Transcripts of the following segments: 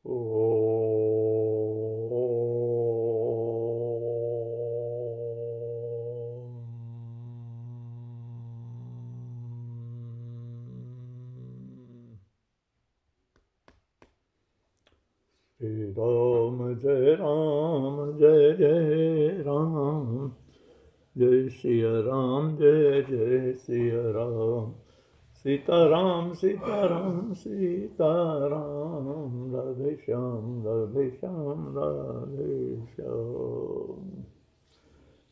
श्री राम जय जय राम, जय सिया राम जय जय सिया राम, सीताराम सीताराम सीताराम, राधे श्याम राधे श्याम राधे श्याम।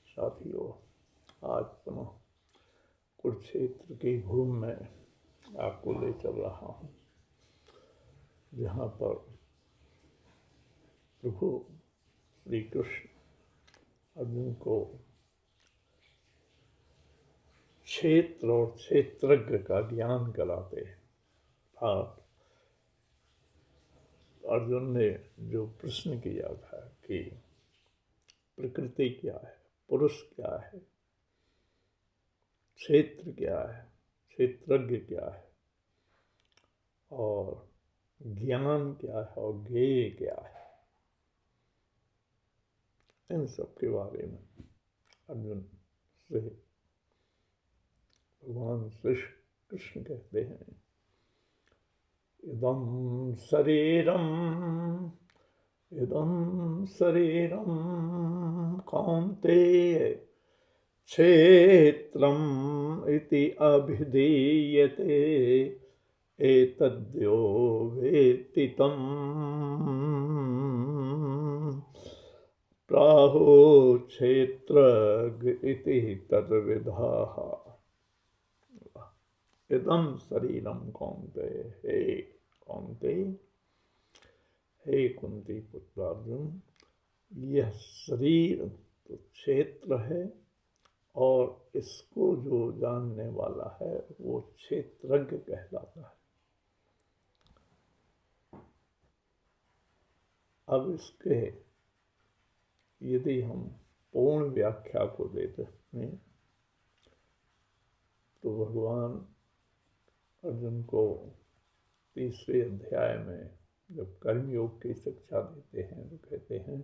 साथियों, आज पुनः कुरुक्षेत्र की भूमि में आपको ले चल रहा हूँ, जहाँ पर प्रभु श्री कृष्ण अर्जुन को क्षेत्र और क्षेत्रज्ञ का ज्ञान कराते हैं। अर्जुन ने जो प्रश्न किया था कि प्रकृति क्या है, पुरुष क्या है, क्षेत्र क्या है, क्षेत्रज्ञ क्या है, और ज्ञान क्या है और ज्ञेय क्या है, इन सब के बारे में अर्जुन से भगवान श्री कृष्ण कहते हैं, इदं शरीरम कौन्तेय क्षेत्रम् इति अभिधीयते, एतद्यो वेत्ति तं प्राहो क्षेत्रज्ञ इति तद्विदाः। इदं शरीरम कौन्तेय, हे कौन्तेय, हे कुंती पुत्र अर्जुन, यह शरीर तो क्षेत्र है और इसको जो जानने वाला है वो क्षेत्रज्ञ कहलाता है। अब इसके यदि हम पूर्ण व्याख्या को देते हैं तो भगवान अर्जुन को तीसरे अध्याय में जब कर्मयोग की शिक्षा देते हैं तो कहते हैं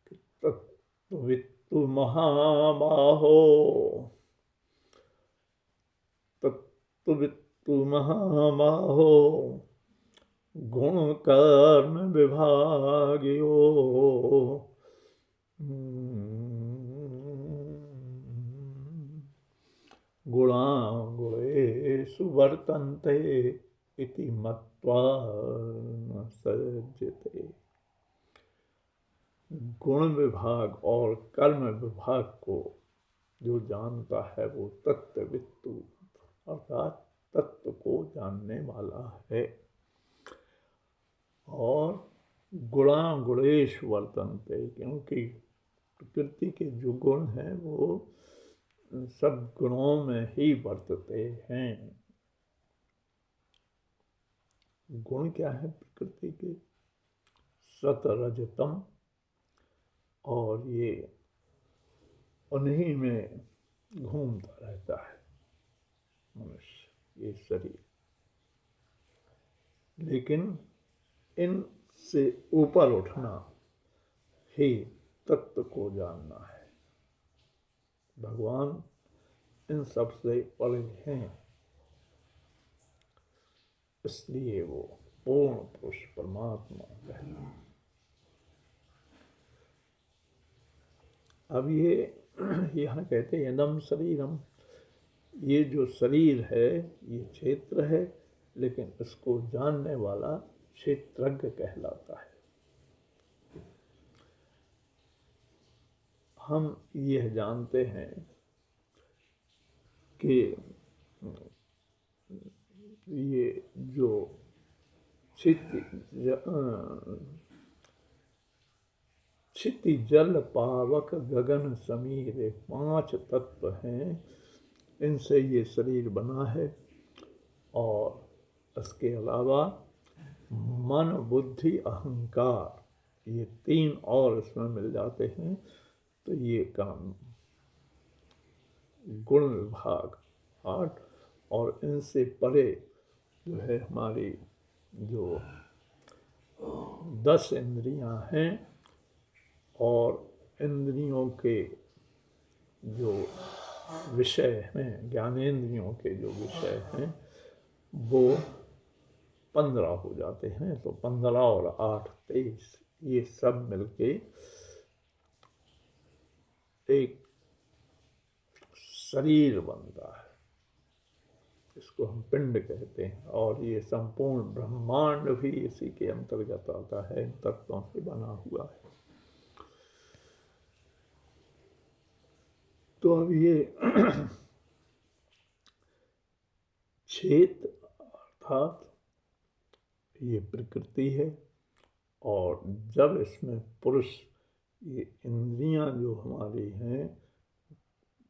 कि तत्त्ववित्तु महाबाहो, तत्त्ववित्तु महाबाहो, गुण कर्म विभागयो, गुणा गुणेषु वर्तन्ते इति मत्वा न सज्जते। गुण विभाग और कर्म विभाग को जो जानता है वो तत्त्ववित्तु अर्थात तत्व को जानने वाला है। और गुणा गुणेषु वर्तन्ते, क्योंकि प्रकृति के जो गुण हैं वो सब गुणों में ही वर्तते हैं। गुण क्या है प्रकृति के? सत रजतम, और ये उन्हीं में घूमता रहता है मनुष्य, ये शरीर। लेकिन इनसे ऊपर उठना ही तत्व को जानना है। भगवान इन सब से परे हैं, इसलिए वो पूर्ण पुरुष परमात्मा कहलाते। अब ये यहाँ कहते हैं इदं शरीरम, ये जो शरीर है ये क्षेत्र है, लेकिन इसको जानने वाला क्षेत्रज्ञ कहलाता है। हम यह जानते हैं कि ये जो क्षिति जल पावक गगन समीर 5 तत्व हैं, इनसे ये शरीर बना है। और इसके अलावा मन बुद्धि अहंकार, ये 3 और इसमें मिल जाते हैं, तो ये काम गुण विभाग 8, और इनसे परे जो है हमारी जो 10 इंद्रियां हैं और इंद्रियों के जो विषय हैं, ज्ञानेंद्रियों के जो विषय हैं वो 15 हो जाते हैं। तो 15 और 8 23, ये सब मिलके एक शरीर बनता है, इसको हम पिंड कहते हैं। और ये संपूर्ण ब्रह्मांड भी इसी के अंतर्गत आता है, इन तत्वों से बना हुआ है। तो अब ये क्षेत्र अर्थात ये प्रकृति है, और जब इसमें पुरुष, ये इंद्रियां जो हमारी हैं,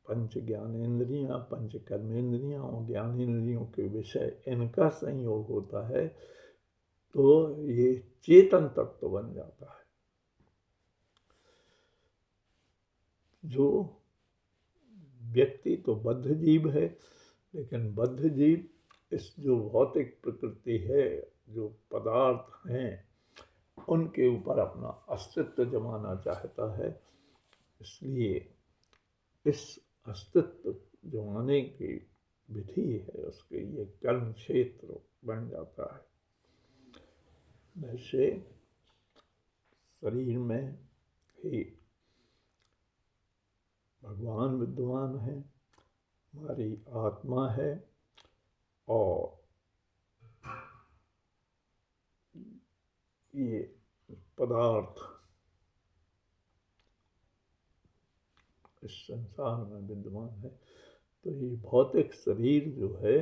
पंच ज्ञानेंद्रियां, पंच कर्मेंद्रियां और ज्ञानेंद्रियों के विषय, इनका संयोग होता है तो ये चेतन तत्व बन जाता है। जो व्यक्ति तो बद्ध जीव है, लेकिन बद्ध जीव इस जो भौतिक प्रकृति है, जो पदार्थ हैं, उनके ऊपर अपना अस्तित्व जमाना चाहता है। इसलिए इस अस्तित्व जमाने की विधि है उसके, ये कर्म क्षेत्र बन जाता है। वैसे शरीर में ही भगवान विद्यमान है, हमारी आत्मा है, और ये पदार्थ इस संसार में विद्यमान है। तो ये भौतिक शरीर जो है,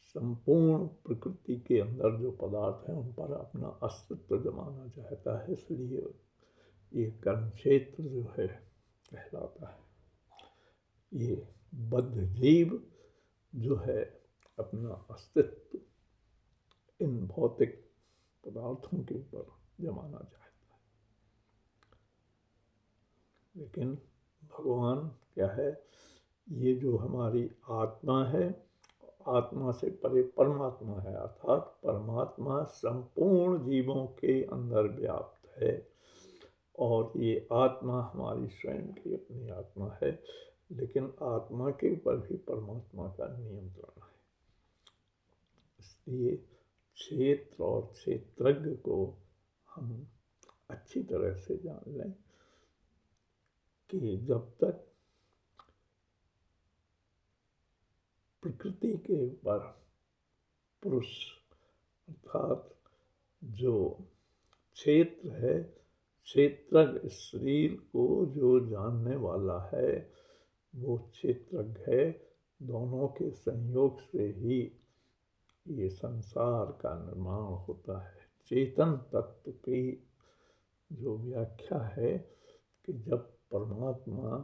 संपूर्ण प्रकृति के अंदर जो पदार्थ हैं उन पर अपना अस्तित्व जमाना चाहता है, इसलिए ये कर्म क्षेत्र जो है कहलाता है। ये बद्ध जीव जो है अपना अस्तित्व इन भौतिक पदार्थों के ऊपर जमाना चाहता है। लेकिन भगवान क्या है, ये जो हमारी आत्मा है, आत्मा से परे परमात्मा है, अर्थात परमात्मा संपूर्ण जीवों के अंदर व्याप्त है, और ये आत्मा हमारी स्वयं की अपनी आत्मा है। लेकिन आत्मा के ऊपर भी परमात्मा का नियंत्रण है। इसलिए क्षेत्र और क्षेत्रज्ञ को हम अच्छी तरह से जान लें कि जब तक प्रकृति के ऊपर पुरुष अर्थात जो क्षेत्र है, क्षेत्रज्ञ शरीर को जो जानने वाला है वो क्षेत्रज्ञ है। दोनों के संयोग से ही ये संसार का निर्माण होता है। चेतन तत्व की जो व्याख्या है कि जब परमात्मा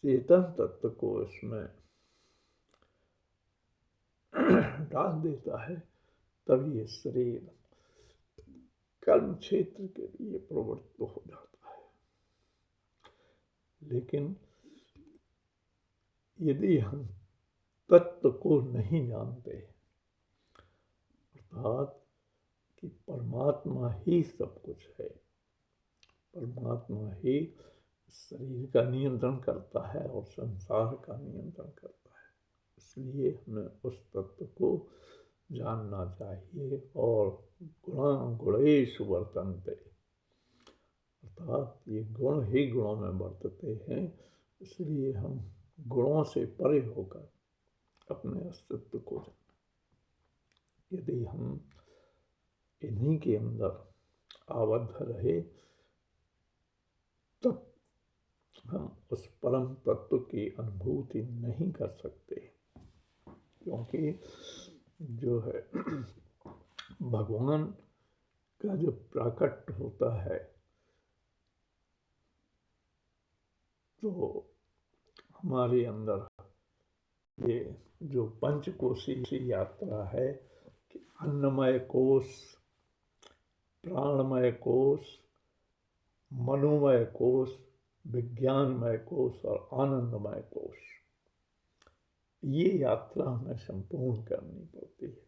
चेतन तत्व को इसमें डाल देता है, तब ये शरीर कर्म क्षेत्र के लिए प्रवृत्त हो जाता है। लेकिन यदि हम तत्व को नहीं जानते, अर्थात कि परमात्मा ही सब कुछ है, परमात्मा ही शरीर का नियंत्रण करता है और संसार का नियंत्रण करता है, इसलिए हमें उस तत्व को जानना चाहिए। और गुणा गुणेषु वर्तन्ते, अर्थात ये गुण ही गुणों में वर्तते हैं, इसलिए हम गुणों से परे होकर अपने अस्तित्व को जाने। यदि हम इन्हीं के अंदर आबद्ध रहे, तब हम उस परम तत्व की अनुभूति नहीं कर सकते, क्योंकि जो है भगवान का जब प्राकट्य होता है तो हमारे अंदर ये जो पंचकोशी यात्रा है कि अन्नमय कोश, प्राणमय कोश, मनोमय कोश, विज्ञानमय कोश और आनंदमय कोश, ये यात्रा हमें संपूर्ण करनी पड़ती है।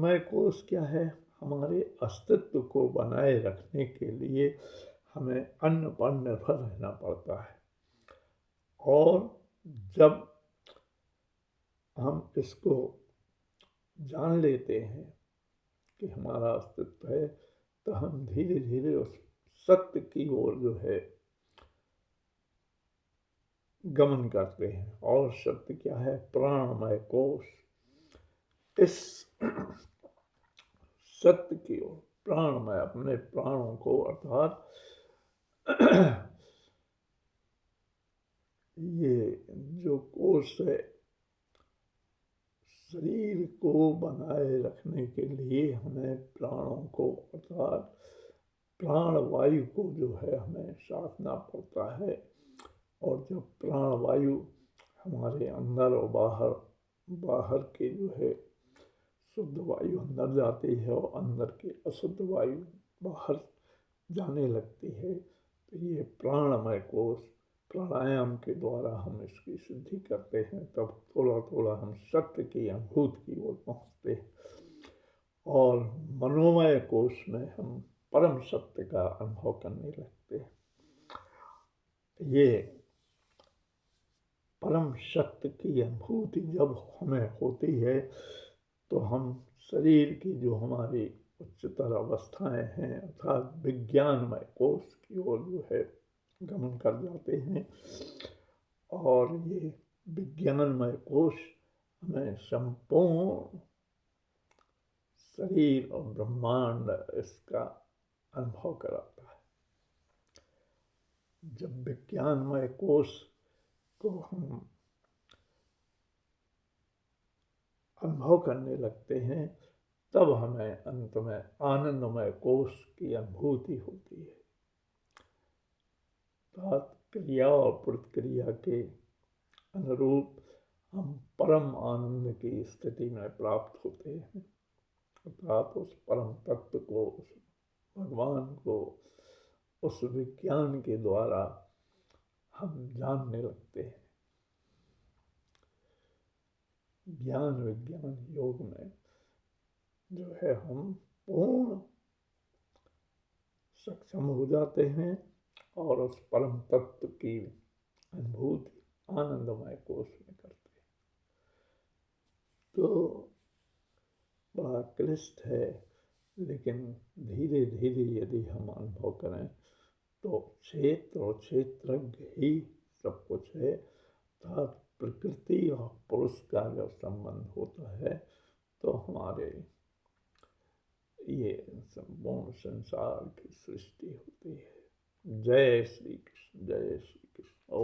मनोमय कोश क्या है? हमारे अस्तित्व को बनाए रखने के लिए हमें अन्न पर निर्भर रहना पड़ता है, और जब हम इसको जान लेते हैं कि हमारा अस्तित्व है, तो हम धीरे धीरे उस सत्य की ओर जो है गमन करते हैं। और सत्य क्या है? प्राणमय कोश। इस सत्य की ओर प्राणमय अपने प्राणों को अर्थात ये जो कोश है, शरीर को बनाए रखने के लिए हमें प्राणों को अर्थात प्राणवायु को जो है हमें साधना पड़ता है। और जब प्राणवायु हमारे अंदर और बाहर के जो है शुद्ध वायु अंदर जाती है और अंदर की अशुद्ध वायु बाहर जाने लगती है, तो ये प्राणमय कोश प्राणायाम के द्वारा हम इसकी सिद्धि करते हैं। तब थोड़ा थोड़ा हम सत्य की अनुभूति की ओर पहुँचते हैं, और मनोमय कोश में हम परम सत्य का अनुभव करने लगते हैं। ये परम सत्य की अनुभूति जब हमें होती है, तो हम शरीर की जो हमारी उच्चतर अवस्थाएं हैं अर्थात विज्ञानमय कोश की ओर जो है गमन कर जाते हैं। और ये विज्ञानमय कोश हमें संपूर्ण शरीर और ब्रह्मांड इसका अनुभव कराता है। जब विज्ञानमय कोश को हम अनुभव करने लगते हैं, तब हमें अंत में आनंदमय कोश की अनुभूति होती है। अर्थात क्रिया और प्रतिक्रिया के अनुरूप हम परम आनंद की स्थिति में प्राप्त होते हैं। अर्थात उस परम तत्व को, उस भगवान को, उस विज्ञान के द्वारा हम जानने लगते हैं। ज्ञान विज्ञान योग में जो है हम पूर्ण सक्षम हो जाते हैं और उस परम तत्व की अनुभूति आनंदमय कोश में करते हैं। तो बड़ा क्लिष्ट है, लेकिन धीरे धीरे यदि हम अनुभव करें तो क्षेत्र और क्षेत्रज्ञ ही सब कुछ है। अर्थात प्रकृति और पुरुष का जब संबंध होता है, तो हमारे ये संपूर्ण संसार की सृष्टि होती है। जय श्री कृष्ण, जय श्री कृष्ण।